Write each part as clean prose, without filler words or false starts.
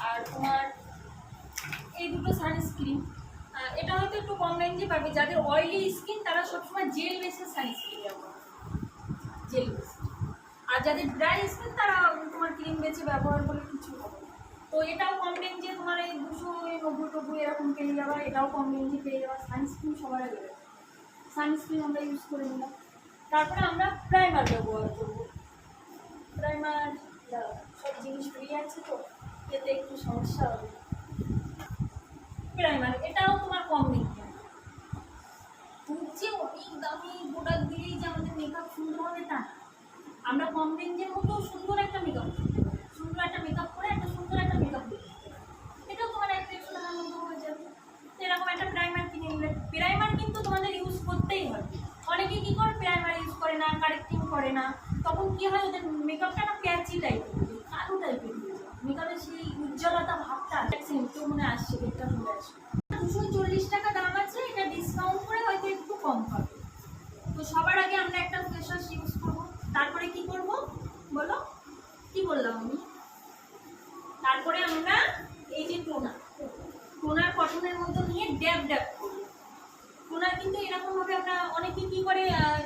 আর তোমার এই দুটো সানস্ক্রিন, এটা হয়তো একটু কম রেঞ্জে পাবে। যাদের অয়েলি স্কিন তারা সবসময় জেল বেসের সানস্ক্রিন ব্যবহার করে, জেল বেস। আর যাদের ড্রাই স্কিন তারা তোমার ক্রিম বেসে ব্যবহার করলে কিছু হবে না। তো এটাও কম রেঞ্জে, তোমার এই 290 এরকম পেয়ে যাওয়া, এটাও কম রেঞ্জে পেয়ে যাওয়া। সানস্ক্রিন সবার আগে সানস্ক্রিন আমরা ইউজ করে নিলাম। তারপরে আমরা প্রাইমার ব্যবহার করবো। প্রাইমার সব জিনিস বেরিয়ে আছে তো এতে একটু সমস্যা হবে। প্রাইমার এটাও তোমার কম রেঞ্জে, খুব যে অনেক দামি প্রোডাক্ট দিলেই যে আমাদের মেকআপ সুন্দর হবে তা না। আমরা কম রেঞ্জের মতো সুন্দর একটা মেকআপ করে একটা সুন্দর একটা মেকআপ দিতে পারি। এটাও তোমার 1-150 টাকার মধ্যে হয়ে যাবে। এরকম একটা প্রাইমার কিনে নিলে, প্রাইমার কিন্তু তোমাদের ইউজ করতেই হবে। অনেকেই কী করে প্রাইমার ইউজ করে না, কারেক্টিং করে না, তখন কী হয় ওদের মেকআপটা না প্যাচি টাইপের, কালো টাইপের হয়ে যায়। মেকআপের সেই উজ্জ্বলতা ভাবটা কেউ মনে আসছে, ডেটটা চলে আসবে। 240 টাকা দাম আছে, এটা ডিসকাউন্ট করে হয়তো একটু কম হবে। তো সবার আগে আমরা একটা ফেস ওয়াশ ইউজ করবো, তারপরে কি করব বলো, কি বললাম আমি? তারপরে আমরা এই যে টোনার কটনের মধ্যে নিয়ে ড্যাব ড্যাব করবো। টোনার কিন্তু এরকমভাবে আমরা অনেকে কী করে,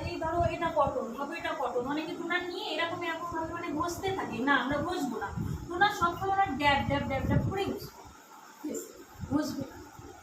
এই ধরো এটা কটন হবে, এটা কটন, অনেকে টোনার নিয়ে এরকমভাবে মানে ঘষতে থাকে। না, আমরা ঘষবো না। টোনার সবসময় আমরা ড্যাব ড্যাব ড্যাব ড্যাব করে ইউজ করবো, ঘষবো।